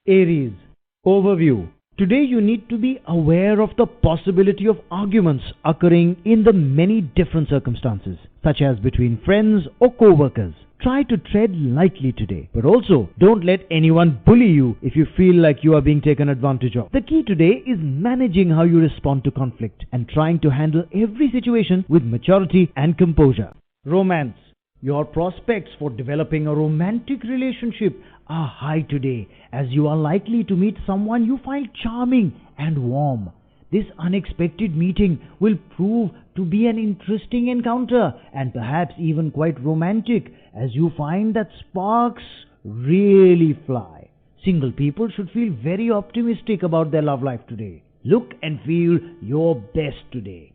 Aries. Overview. Today you need to be aware of the possibility of arguments occurring in the many different circumstances, such as between friends or co-workers. Try to tread lightly today, but also don't let anyone bully you if you feel like you are being taken advantage of. The key today is managing how you respond to conflict and trying to handle every situation with maturity and composure. Romance. Your prospects for developing a romantic relationship are high today, as you are likely to meet someone you find charming and warm. This unexpected meeting will prove to be an interesting encounter and perhaps even quite romantic, as you find that sparks really fly. Single people should feel very optimistic about their love life today. Look and feel your best today.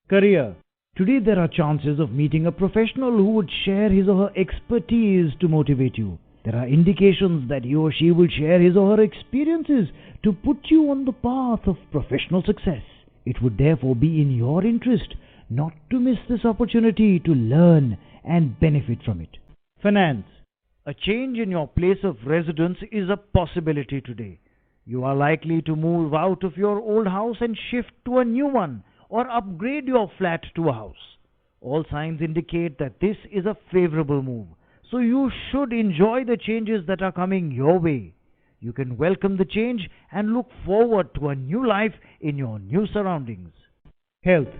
Career. Today there are chances of meeting a professional who would share his or her expertise to motivate you. There are indications that he or she will share his or her experiences to put you on the path of professional success. It would therefore be in your interest not to miss this opportunity to learn and benefit from it. Finance. A change in your place of residence is a possibility today. You are likely to move out of your old house and shift to a new one, or upgrade your flat to a house. All signs indicate that this is a favorable move, so you should enjoy the changes that are coming your way. You can welcome the change and look forward to a new life in your new surroundings. Health.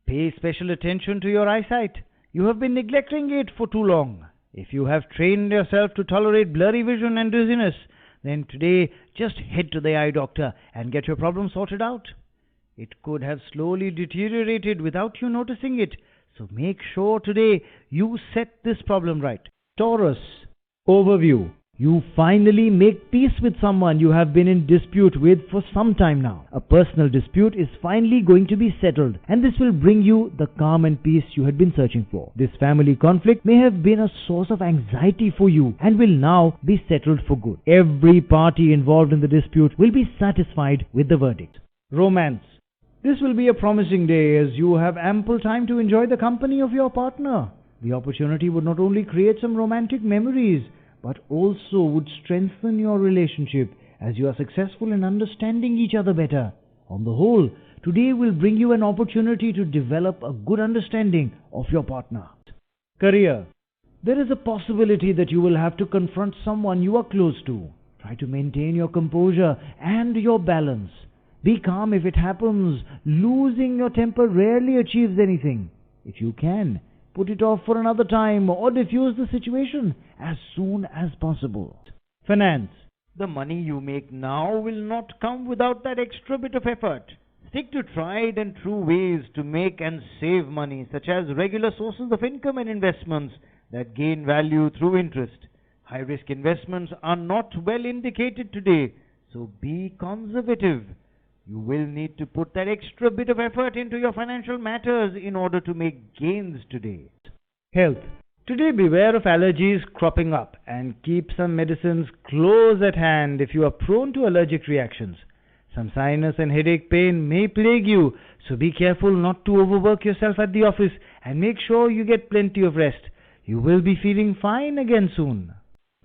Pay special attention to your eyesight. You have been neglecting it for too long. If you have trained yourself to tolerate blurry vision and dizziness, then today just head to the eye doctor and get your problem sorted out. It could have slowly deteriorated without you noticing it, so make sure today you set this problem right. Taurus. Overview. You finally make peace with someone you have been in dispute with for some time now. A personal dispute is finally going to be settled, and this will bring you the calm and peace you had been searching for. This family conflict may have been a source of anxiety for you and will now be settled for good. Every party involved in the dispute will be satisfied with the verdict. Romance. This will be a promising day, as you have ample time to enjoy the company of your partner. The opportunity would not only create some romantic memories, but also would strengthen your relationship as you are successful in understanding each other better. On the whole, today will bring you an opportunity to develop a good understanding of your partner. Career. There is a possibility that you will have to confront someone you are close to. Try to maintain your composure and your balance. Be calm if it happens. Losing your temper rarely achieves anything. If you can, put it off for another time or diffuse the situation as soon as possible. Finance. The money you make now will not come without that extra bit of effort. Stick to tried and true ways to make and save money, such as regular sources of income and investments that gain value through interest. High-risk investments are not well indicated today, so be conservative. You will need to put that extra bit of effort into your financial matters in order to make gains today. Health. Today beware of allergies cropping up and keep some medicines close at hand if you are prone to allergic reactions. Some sinus and headache pain may plague you, so be careful not to overwork yourself at the office and make sure you get plenty of rest. You will be feeling fine again soon.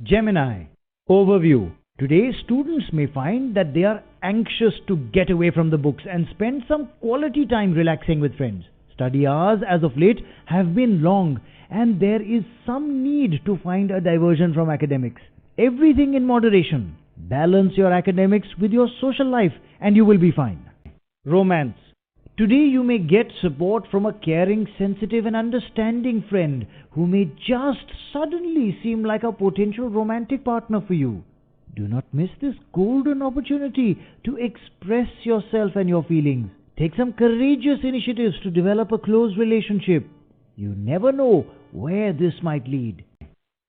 Gemini. Overview. Today, students may find that they are anxious to get away from the books and spend some quality time relaxing with friends. Study hours as of late have been long, and there is some need to find a diversion from academics. Everything in moderation. Balance your academics with your social life and you will be fine. Romance. Today you may get support from a caring, sensitive and understanding friend who may just suddenly seem like a potential romantic partner for you. Do not miss this golden opportunity to express yourself and your feelings. Take some courageous initiatives to develop a close relationship. You never know where this might lead.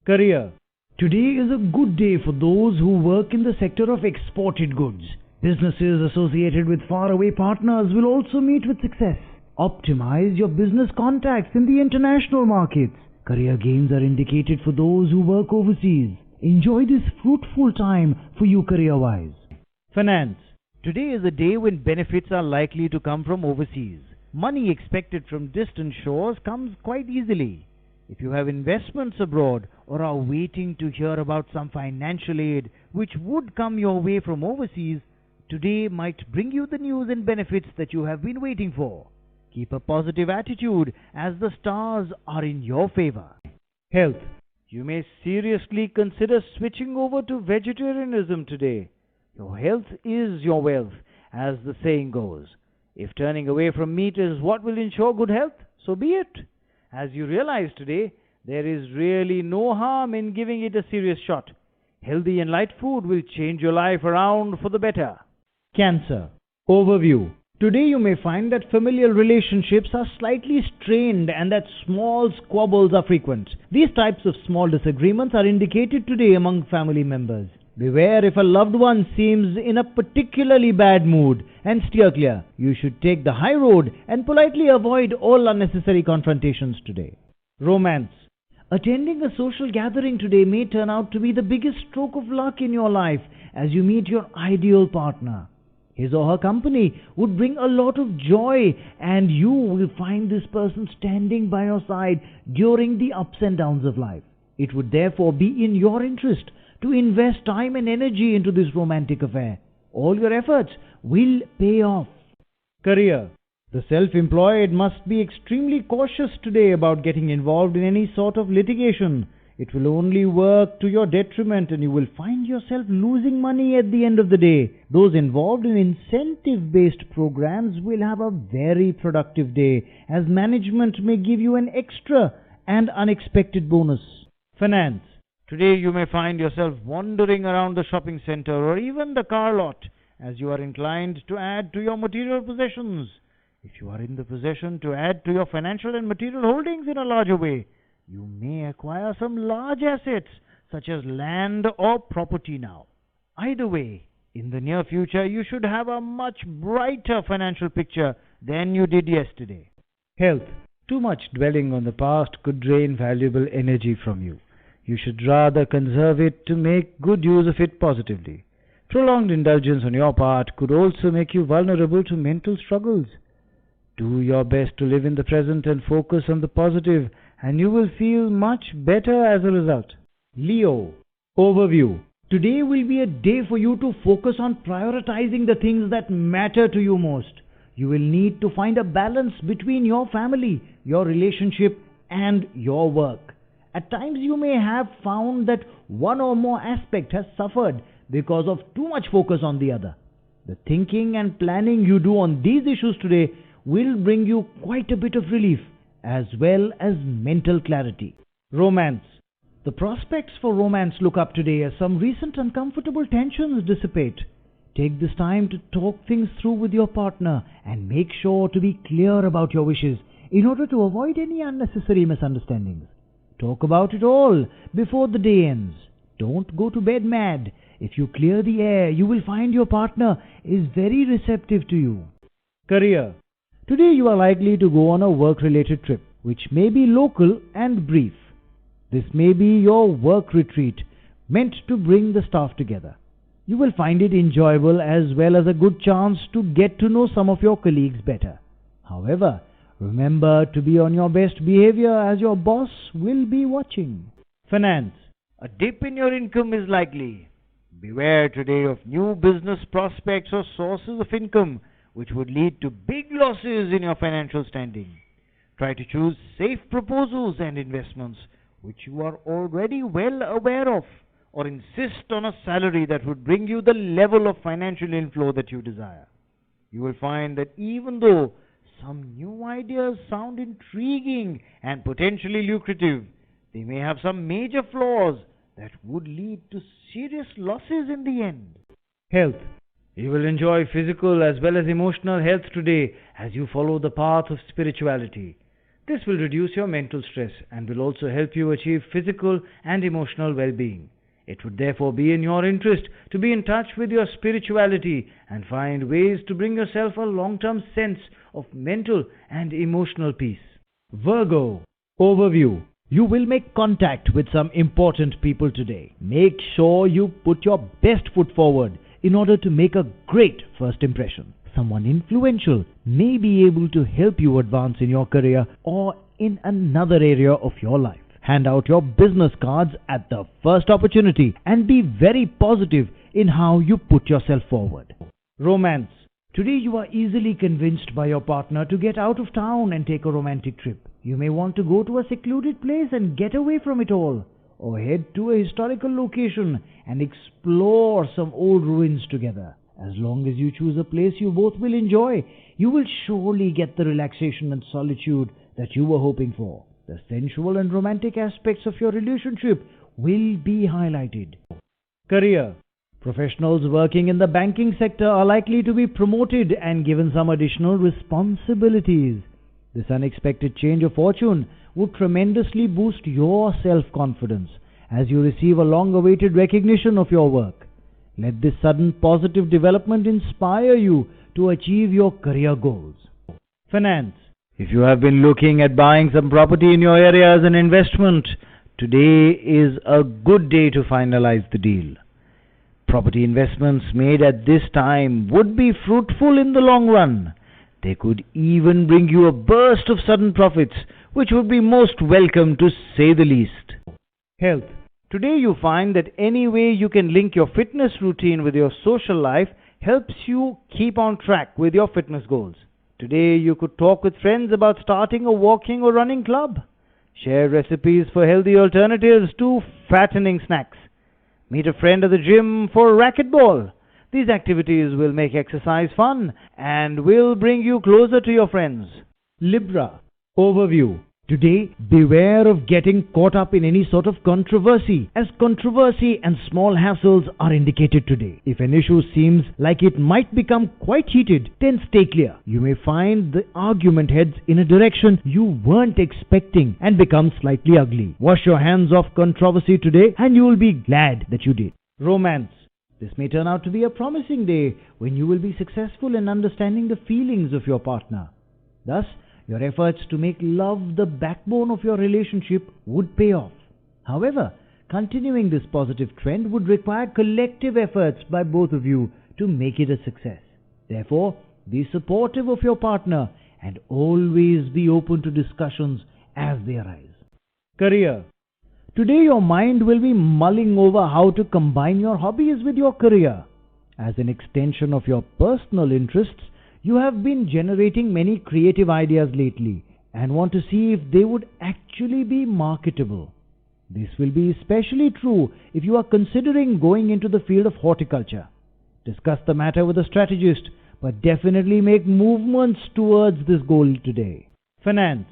Career. Today is a good day for those who work in the sector of exported goods. Businesses associated with faraway partners will also meet with success. Optimize your business contacts in the international markets. Career gains are indicated for those who work overseas. Enjoy this fruitful time for you career-wise. Finance. Today is a day when benefits are likely to come from overseas. Money expected from distant shores comes quite easily. If you have investments abroad or are waiting to hear about some financial aid which would come your way from overseas, today might bring you the news and benefits that you have been waiting for. Keep a positive attitude as the stars are in your favor. Health. You may seriously consider switching over to vegetarianism today. Your health is your wealth, as the saying goes. If turning away from meat is what will ensure good health, so be it. As you realize today, there is really no harm in giving it a serious shot. Healthy and light food will change your life around for the better. Cancer. Overview. Today you may find that familial relationships are slightly strained and that small squabbles are frequent. These types of small disagreements are indicated today among family members. Beware if a loved one seems in a particularly bad mood and steer clear. You should take the high road and politely avoid all unnecessary confrontations today. Romance. Attending a social gathering today may turn out to be the biggest stroke of luck in your life as you meet your ideal partner. His or her company would bring a lot of joy, and you will find this person standing by your side during the ups and downs of life. It would therefore be in your interest to invest time and energy into this romantic affair. All your efforts will pay off. Career. The self-employed must be extremely cautious today about getting involved in any sort of litigation. It will only work to your detriment and you will find yourself losing money at the end of the day. Those involved in incentive-based programs will have a very productive day as management may give you an extra and unexpected bonus. Finance. Today you may find yourself wandering around the shopping center or even the car lot as you are inclined to add to your material possessions. If you are in the position to add to your financial and material holdings in a larger way, you may acquire some large assets such as land or property now. Either way, in the near future you should have a much brighter financial picture than you did yesterday. Health. Too much dwelling on the past could drain valuable energy from you. You should rather conserve it to make good use of it positively. Prolonged indulgence on your part could also make you vulnerable to mental struggles. Do your best to live in the present and focus on the positive, and you will feel much better as a result. Leo. Overview. Today will be a day for you to focus on prioritizing the things that matter to you most. You will need to find a balance between your family, your relationship, and your work. At times you may have found that one or more aspect has suffered because of too much focus on the other. The thinking and planning you do on these issues today will bring you quite a bit of relief as well as mental clarity. Romance. The prospects for romance look up today as some recent uncomfortable tensions dissipate. Take this time to talk things through with your partner and make sure to be clear about your wishes in order to avoid any unnecessary misunderstandings. Talk about it all before the day ends. Don't go to bed mad. If you clear the air, you will find your partner is very receptive to you. Career. Today you are likely to go on a work-related trip, which may be local and brief. This may be your work retreat, meant to bring the staff together. You will find it enjoyable as well as a good chance to get to know some of your colleagues better. However, remember to be on your best behavior as your boss will be watching. Finance. A dip in your income is likely. Beware today of new business prospects or sources of income which would lead to big losses in your financial standing. Try to choose safe proposals and investments which you are already well aware of, or insist on a salary that would bring you the level of financial inflow that you desire. You will find that even though some new ideas sound intriguing and potentially lucrative, they may have some major flaws that would lead to serious losses in the end. Health. You will enjoy physical as well as emotional health today as you follow the path of spirituality. This will reduce your mental stress and will also help you achieve physical and emotional well-being. It would therefore be in your interest to be in touch with your spirituality and find ways to bring yourself a long-term sense of mental and emotional peace. Virgo. Overview. You will make contact with some important people today. Make sure you put your best foot forward in order to make a great first impression. Someone influential may be able to help you advance in your career or in another area of your life. Hand out your business cards at the first opportunity and be very positive in how you put yourself forward. Romance. Today you are easily convinced by your partner to get out of town and take a romantic trip. You may want to go to a secluded place and get away from it all, or head to a historical location and explore some old ruins together. As long as you choose a place you both will enjoy, you will surely get the relaxation and solitude that you were hoping for. The sensual and romantic aspects of your relationship will be highlighted. Career. Professionals working in the banking sector are likely to be promoted and given some additional responsibilities. This unexpected change of fortune would tremendously boost your self-confidence as you receive a long-awaited recognition of your work. Let this sudden positive development inspire you to achieve your career goals. Finance. If you have been looking at buying some property in your area as an investment, today is a good day to finalize the deal. Property investments made at this time would be fruitful in the long run. They could even bring you a burst of sudden profits, which would be most welcome to say the least. Health. Today you find that any way you can link your fitness routine with your social life helps you keep on track with your fitness goals. Today you could talk with friends about starting a walking or running club. Share recipes for healthy alternatives to fattening snacks. Meet a friend at the gym for racquetball. These activities will make exercise fun and will bring you closer to your friends. Libra. Overview. Today, beware of getting caught up in any sort of controversy, as controversy and small hassles are indicated today. If an issue seems like it might become quite heated, then stay clear. You may find the argument heads in a direction you weren't expecting and become slightly ugly. Wash your hands off controversy today and you will be glad that you did. Romance. This may turn out to be a promising day when you will be successful in understanding the feelings of your partner. Thus, your efforts to make love the backbone of your relationship would pay off. However, continuing this positive trend would require collective efforts by both of you to make it a success. Therefore, be supportive of your partner and always be open to discussions as they arise. Career. Today your mind will be mulling over how to combine your hobbies with your career. As an extension of your personal interests, you have been generating many creative ideas lately and want to see if they would actually be marketable. This will be especially true if you are considering going into the field of horticulture. Discuss the matter with a strategist, but definitely make movements towards this goal today. Finance.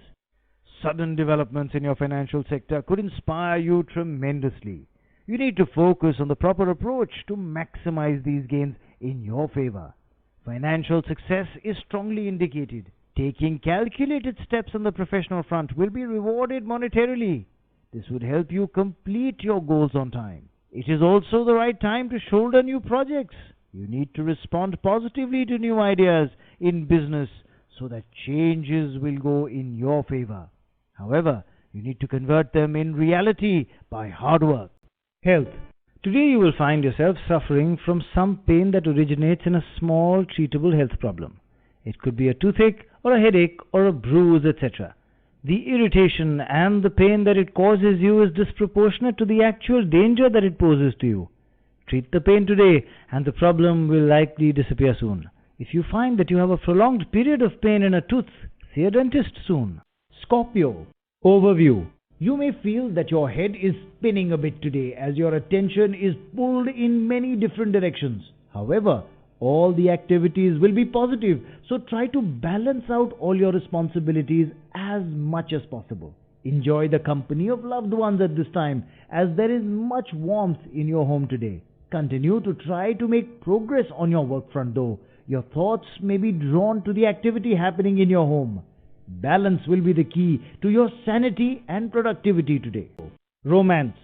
Sudden developments in your financial sector could inspire you tremendously. You need to focus on the proper approach to maximize these gains in your favor. Financial success is strongly indicated. Taking calculated steps on the professional front will be rewarded monetarily. This would help you complete your goals on time. It is also the right time to shoulder new projects. You need to respond positively to new ideas in business so that changes will go in your favor. However, you need to convert them in reality by hard work. Health. Today you will find yourself suffering from some pain that originates in a small treatable health problem. It could be a toothache or a headache or a bruise, etc. The irritation and the pain that it causes you is disproportionate to the actual danger that it poses to you. Treat the pain today and the problem will likely disappear soon. If you find that you have a prolonged period of pain in a tooth, see a dentist soon. Scorpio. Overview. You may feel that your head is spinning a bit today as your attention is pulled in many different directions. However, all the activities will be positive, so try to balance out all your responsibilities as much as possible. Enjoy the company of loved ones at this time as there is much warmth in your home today. Continue to try to make progress on your work front though. Your thoughts may be drawn to the activity happening in your home. Balance will be the key to your sanity and productivity today. Romance.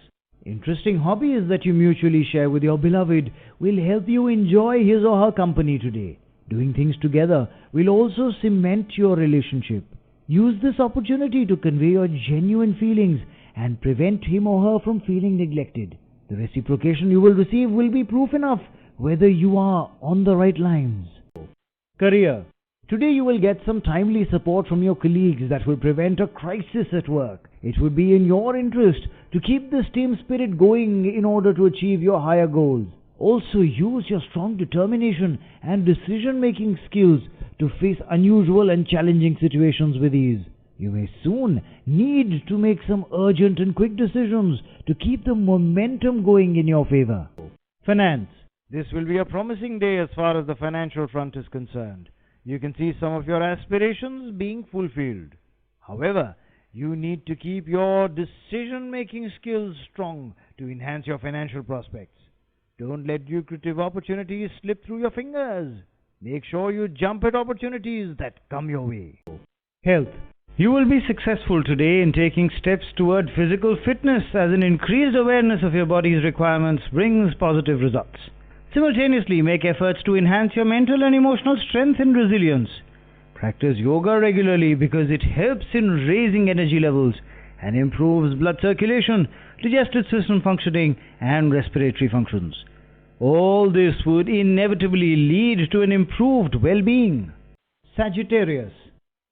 Interesting hobbies that you mutually share with your beloved will help you enjoy his or her company today. Doing things together will also cement your relationship. Use this opportunity to convey your genuine feelings and prevent him or her from feeling neglected. The reciprocation you will receive will be proof enough whether you are on the right lines. Career. Today you will get some timely support from your colleagues that will prevent a crisis at work. It would be in your interest to keep this team spirit going in order to achieve your higher goals. Also use your strong determination and decision-making skills to face unusual and challenging situations with ease. You may soon need to make some urgent and quick decisions to keep the momentum going in your favor. Finance. This will be a promising day as far as the financial front is concerned. You can see some of your aspirations being fulfilled. However, you need to keep your decision-making skills strong to enhance your financial prospects. Don't let lucrative opportunities slip through your fingers. Make sure you jump at opportunities that come your way. Health. You will be successful today in taking steps toward physical fitness, as an increased awareness of your body's requirements brings positive results. Simultaneously, make efforts to enhance your mental and emotional strength and resilience. Practice yoga regularly because it helps in raising energy levels and improves blood circulation, digestive system functioning, and respiratory functions. All this would inevitably lead to an improved well-being. Sagittarius.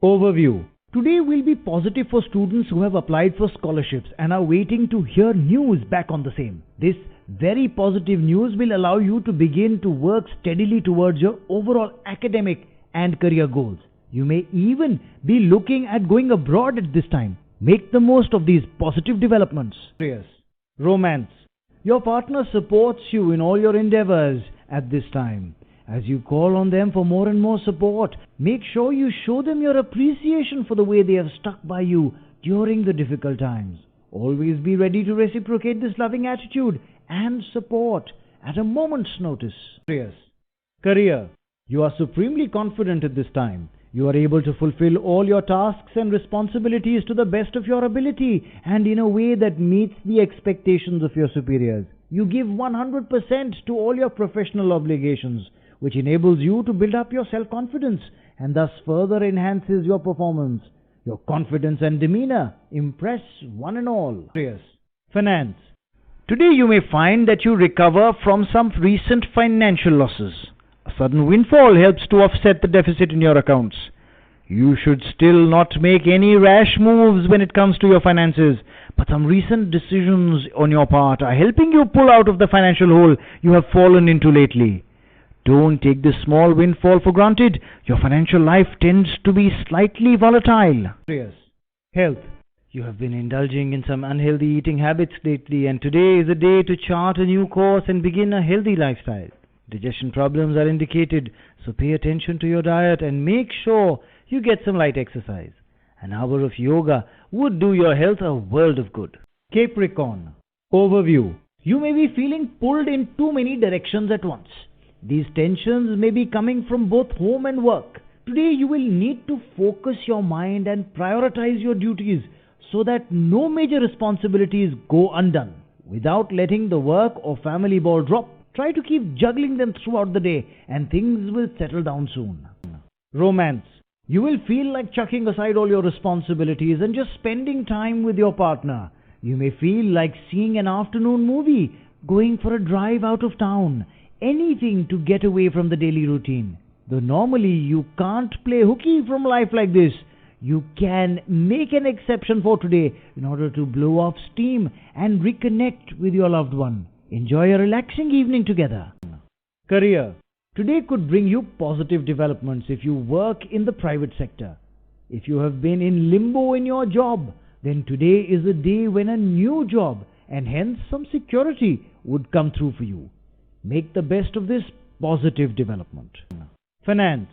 Overview. Today will be positive for students who have applied for scholarships and are waiting to hear news back on the same. This very positive news will allow you to begin to work steadily towards your overall academic and career goals. You may even be looking at going abroad at this time. Make the most of these positive developments. Romance. Your partner supports you in all your endeavors at this time. As you call on them for more and more support, make sure you show them your appreciation for the way they have stuck by you during the difficult times. Always be ready to reciprocate this loving attitude and support at a moment's notice. Career. You are supremely confident at this time. You are able to fulfill all your tasks and responsibilities to the best of your ability and in a way that meets the expectations of your superiors. You give 100% to all your professional obligations, which enables you to build up your self-confidence and thus further enhances your performance. Your confidence and demeanor impress one and all. Finance. Today you may find that you recover from some recent financial losses. A sudden windfall helps to offset the deficit in your accounts. You should still not make any rash moves when it comes to your finances, but some recent decisions on your part are helping you pull out of the financial hole you have fallen into lately. Don't take this small windfall for granted. Your financial life tends to be slightly volatile. Health. You have been indulging in some unhealthy eating habits lately, and today is a day to chart a new course and begin a healthy lifestyle. Digestion problems are indicated, so pay attention to your diet and make sure you get some light exercise. An hour of yoga would do your health a world of good. Capricorn. Overview. You may be feeling pulled in too many directions at once. These tensions may be coming from both home and work. Today you will need to focus your mind and prioritize your duties so that no major responsibilities go undone. Without letting the work or family ball drop, try to keep juggling them throughout the day and things will settle down soon. Romance. You will feel like chucking aside all your responsibilities and just spending time with your partner. You may feel like seeing an afternoon movie, going for a drive out of town, anything to get away from the daily routine. Though normally you can't play hooky from life like this, you can make an exception for today in order to blow off steam and reconnect with your loved one. Enjoy a relaxing evening together. Career. Today could bring you positive developments if you work in the private sector. If you have been in limbo in your job, then today is a day when a new job and hence some security would come through for you. Make the best of this positive development. Finance.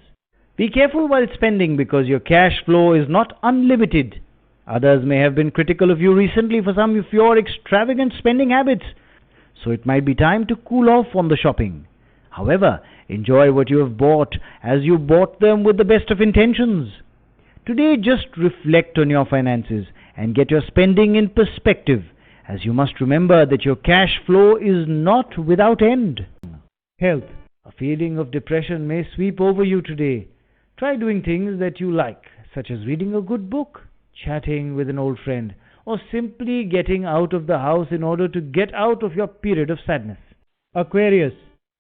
Be careful while spending because your cash flow is not unlimited. Others may have been critical of you recently for some of your extravagant spending habits, so it might be time to cool off on the shopping. However, enjoy what you have bought as you bought them with the best of intentions. Today, just reflect on your finances and get your spending in perspective, as you must remember that your cash flow is not without end. Health. A feeling of depression may sweep over you today. Try doing things that you like, such as reading a good book, chatting with an old friend, or simply getting out of the house in order to get out of your period of sadness. Aquarius.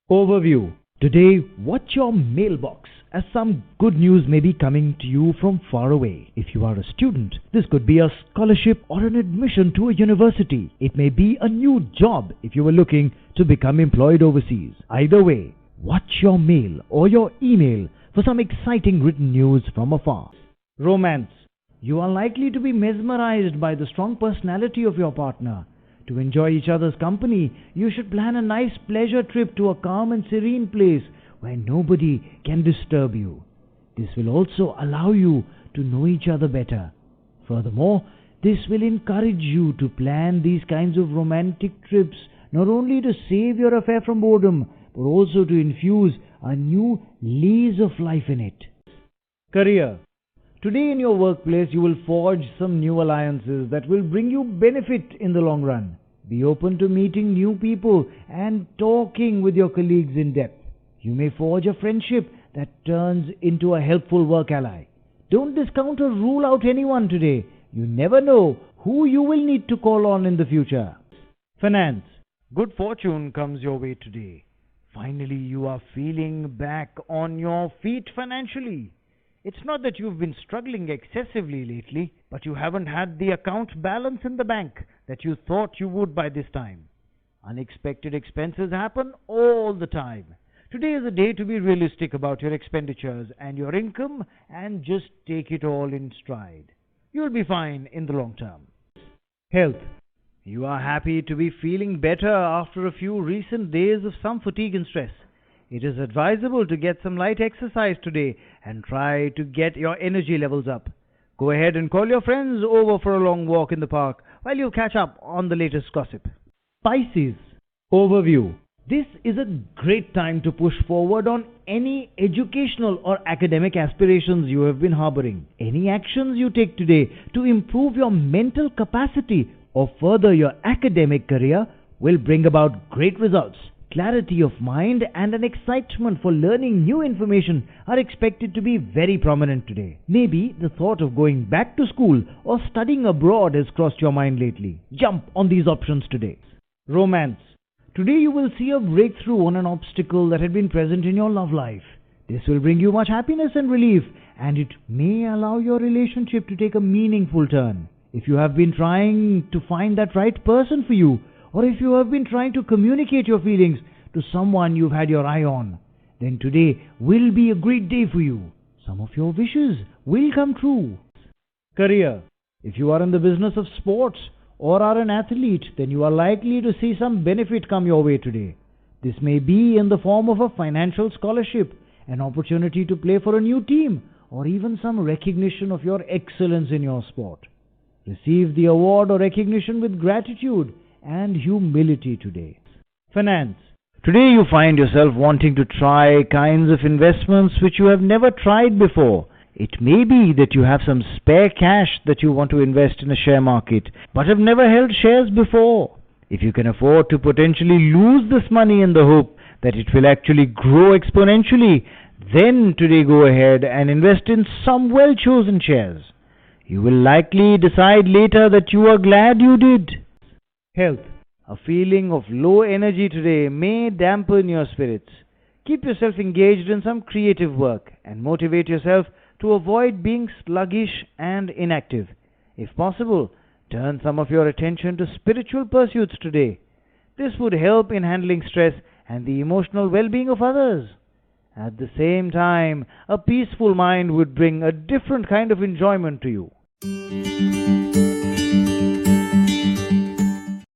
Overview. Today, watch your mailbox as some good news may be coming to you from far away. If you are a student, this could be a scholarship or an admission to a university. It may be a new job if you are looking to become employed overseas. Either way, watch your mail or your email for some exciting written news from afar. Romance. You are likely to be mesmerized by the strong personality of your partner. To enjoy each other's company, you should plan a nice pleasure trip to a calm and serene place where nobody can disturb you. This will also allow you to know each other better. Furthermore, this will encourage you to plan these kinds of romantic trips not only to save your affair from boredom, but also to infuse a new lease of life in it. Career. Today in your workplace, you will forge some new alliances that will bring you benefit in the long run. Be open to meeting new people and talking with your colleagues in depth. You may forge a friendship that turns into a helpful work ally. Don't discount or rule out anyone today. You never know who you will need to call on in the future. Finance. Good fortune comes your way today. Finally, you are feeling back on your feet financially. It's not that you've been struggling excessively lately, but you haven't had the account balance in the bank that you thought you would by this time. Unexpected expenses happen all the time. Today is a day to be realistic about your expenditures and your income and just take it all in stride. You'll be fine in the long term. Health. You are happy to be feeling better after a few recent days of some fatigue and stress. It is advisable to get some light exercise today and try to get your energy levels up. Go ahead and call your friends over for a long walk in the park while you catch up on the latest gossip. Pisces. Overview. This is a great time to push forward on any educational or academic aspirations you have been harboring. Any actions you take today to improve your mental capacity or further your academic career will bring about great results. Clarity of mind and an excitement for learning new information are expected to be very prominent today. Maybe the thought of going back to school or studying abroad has crossed your mind lately. Jump on these options today. Romance. Today you will see a breakthrough on an obstacle that had been present in your love life. This will bring you much happiness and relief, and it may allow your relationship to take a meaningful turn. If you have been trying to find that right person for you, or if you have been trying to communicate your feelings to someone you've had your eye on, then today will be a great day for you. Some of your wishes will come true. Career. If you are in the business of sports or are an athlete, then you are likely to see some benefit come your way today. This may be in the form of a financial scholarship, an opportunity to play for a new team, or even some recognition of your excellence in your sport. Receive the award or recognition with gratitude and humility today. Finance. Today you find yourself wanting to try kinds of investments which you have never tried before. It may be that you have some spare cash that you want to invest in a share market, but have never held shares before. If you can afford to potentially lose this money in the hope that it will actually grow exponentially, then today go ahead and invest in some well-chosen shares. You will likely decide later that you are glad you did. Health. A feeling of low energy today may dampen your spirits. Keep yourself engaged in some creative work and motivate yourself to avoid being sluggish and inactive. If possible, turn some of your attention to spiritual pursuits today. This would help in handling stress and the emotional well-being of others. At the same time, a peaceful mind would bring a different kind of enjoyment to you.